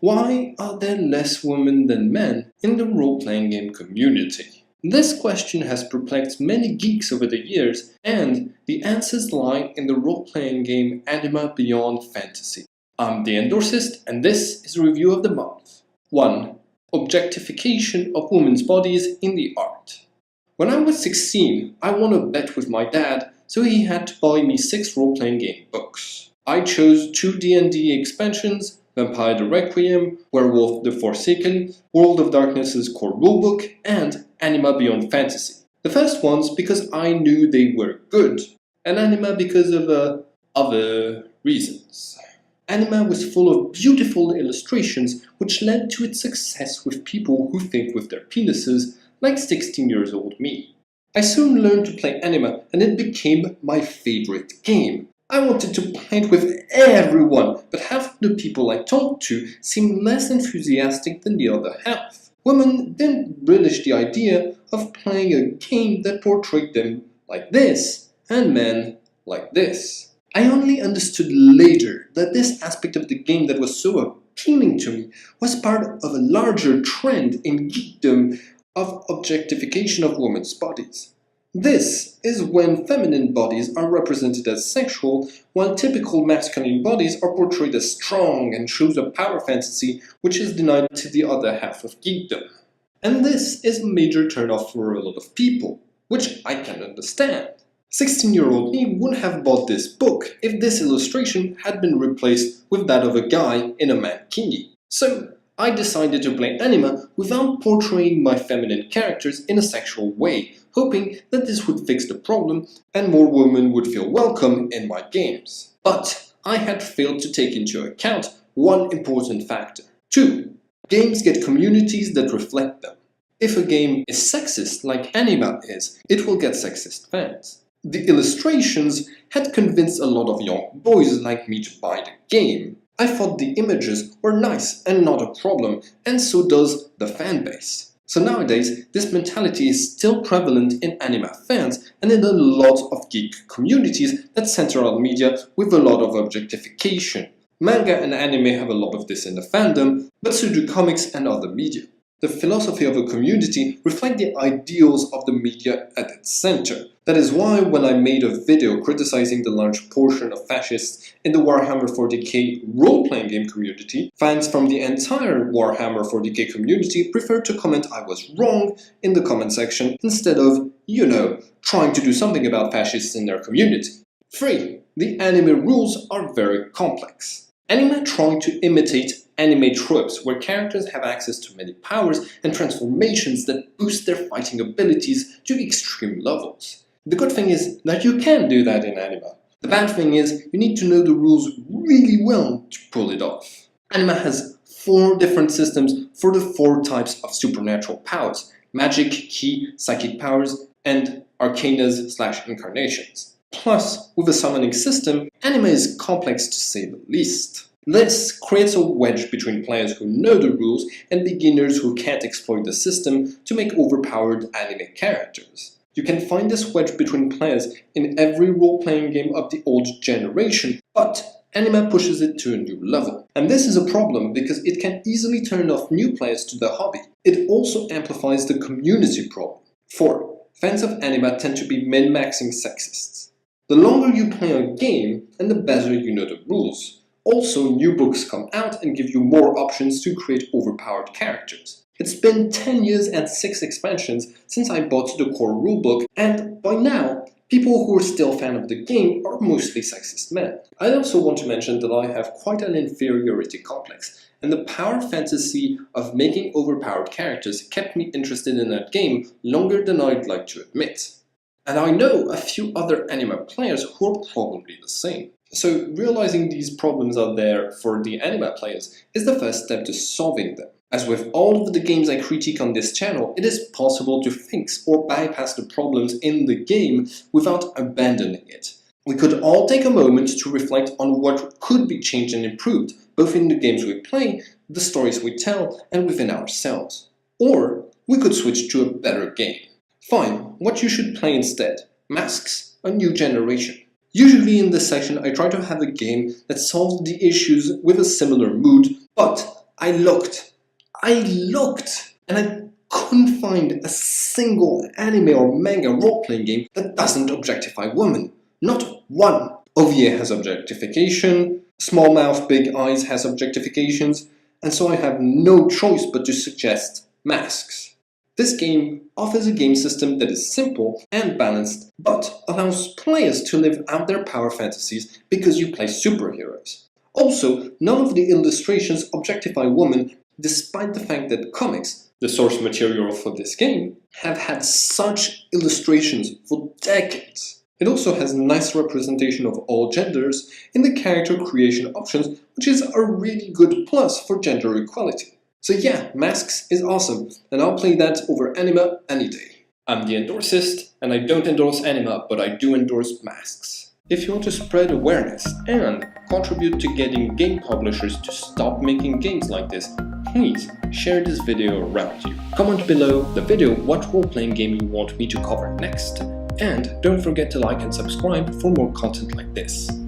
Why are there less women than men in the role-playing game community? This question has perplexed many geeks over the years, and the answers lie in the role-playing game Anima Beyond Fantasy. I'm the Endorsist, and this is a review of the month. 1. Objectification of women's bodies in the art. When I was 16, I won a bet with my dad, so he had to buy me 6 role-playing game books. I chose 2 D&D expansions, Vampire the Requiem, Werewolf the Forsaken, World of Darkness's core rulebook, and Anima Beyond Fantasy. The first ones because I knew they were good, and Anima because of other reasons. Anima was full of beautiful illustrations which led to its success with people who think with their penises, like 16-year-old me. I soon learned to play Anima and it became my favorite game. I wanted to play it with everyone, but half the people I talked to seemed less enthusiastic than the other half. Women didn't relish the idea of playing a game that portrayed them like this, and men like this. I only understood later that this aspect of the game that was so appealing to me was part of a larger trend in geekdom of objectification of women's bodies. This is when feminine bodies are represented as sexual, while typical masculine bodies are portrayed as strong and shows a power fantasy which is denied to the other half of geekdom. And this is a major turnoff for a lot of people, which I can understand. 16-year-old me wouldn't have bought this book if this illustration had been replaced with that of a guy in a mankini. So I decided to play Anima without portraying my feminine characters in a sexual way, hoping that this would fix the problem and more women would feel welcome in my games. But I had failed to take into account one important factor. 2. Games get communities that reflect them. If a game is sexist like Anima is, it will get sexist fans. The illustrations had convinced a lot of young boys like me to buy the game. I thought the images were nice and not a problem, and so does the fanbase. So nowadays, this mentality is still prevalent in Anima fans and in a lot of geek communities that center on media with a lot of objectification. Manga and anime have a lot of this in the fandom, but so do comics and other media. The philosophy of a community reflects the ideals of the media at its center. That is why when I made a video criticizing the large portion of fascists in the Warhammer 40k role-playing game community, fans from the entire Warhammer 40k community preferred to comment I was wrong in the comment section instead of, trying to do something about fascists in their community. 3. The anime rules are very complex. Anime trying to imitate anime tropes where characters have access to many powers and transformations that boost their fighting abilities to extreme levels. The good thing is that you can do that in Anima. The bad thing is you need to know the rules really well to pull it off. Anima has 4 different systems for the 4 types of supernatural powers: magic, ki, psychic powers, and arcanas/incarnations. Plus, with a summoning system, Anima is complex to say the least. This creates a wedge between players who know the rules and beginners who can't exploit the system to make overpowered anime characters. You can find this wedge between players in every role-playing game of the old generation, but Anima pushes it to a new level. And this is a problem because it can easily turn off new players to the hobby. It also amplifies the community problem. 4. Fans of Anima tend to be min-maxing sexists. The longer you play a game, and the better you know the rules. Also, new books come out and give you more options to create overpowered characters. It's been 10 years and 6 expansions since I bought the core rulebook, and by now, people who are still fan of the game are mostly sexist men. I also want to mention that I have quite an inferiority complex, and the power fantasy of making overpowered characters kept me interested in that game longer than I'd like to admit. And I know a few other Anima players who are probably the same. So realizing these problems are there for the Anima players is the first step to solving them. As with all of the games I critique on this channel, it is possible to fix or bypass the problems in the game without abandoning it. We could all take a moment to reflect on what could be changed and improved, both in the games we play, the stories we tell, and within ourselves. Or we could switch to a better game. Fine, what you should play instead? Masks? A New Generation. Usually in this section I try to have a game that solves the issues with a similar mood, but I looked, and I couldn't find a single anime or manga role-playing game that doesn't objectify women. Not one. OVA has objectification, Small Mouth Big Eyes has objectifications, and so I have no choice but to suggest Masks. This game offers a game system that is simple and balanced, but allows players to live out their power fantasies because you play superheroes. Also, none of the illustrations objectify women, despite the fact that comics, the source material for this game, have had such illustrations for decades. It also has nice representation of all genders in the character creation options, which is a really good plus for gender equality. So yeah, Masks is awesome, and I'll play that over Anima any day. I'm the endorsist, and I don't endorse Anima, but I do endorse Masks. If you want to spread awareness and contribute to getting game publishers to stop making games like this, please share this video around you. Comment below the video what role-playing game you want me to cover next. And don't forget to like and subscribe for more content like this.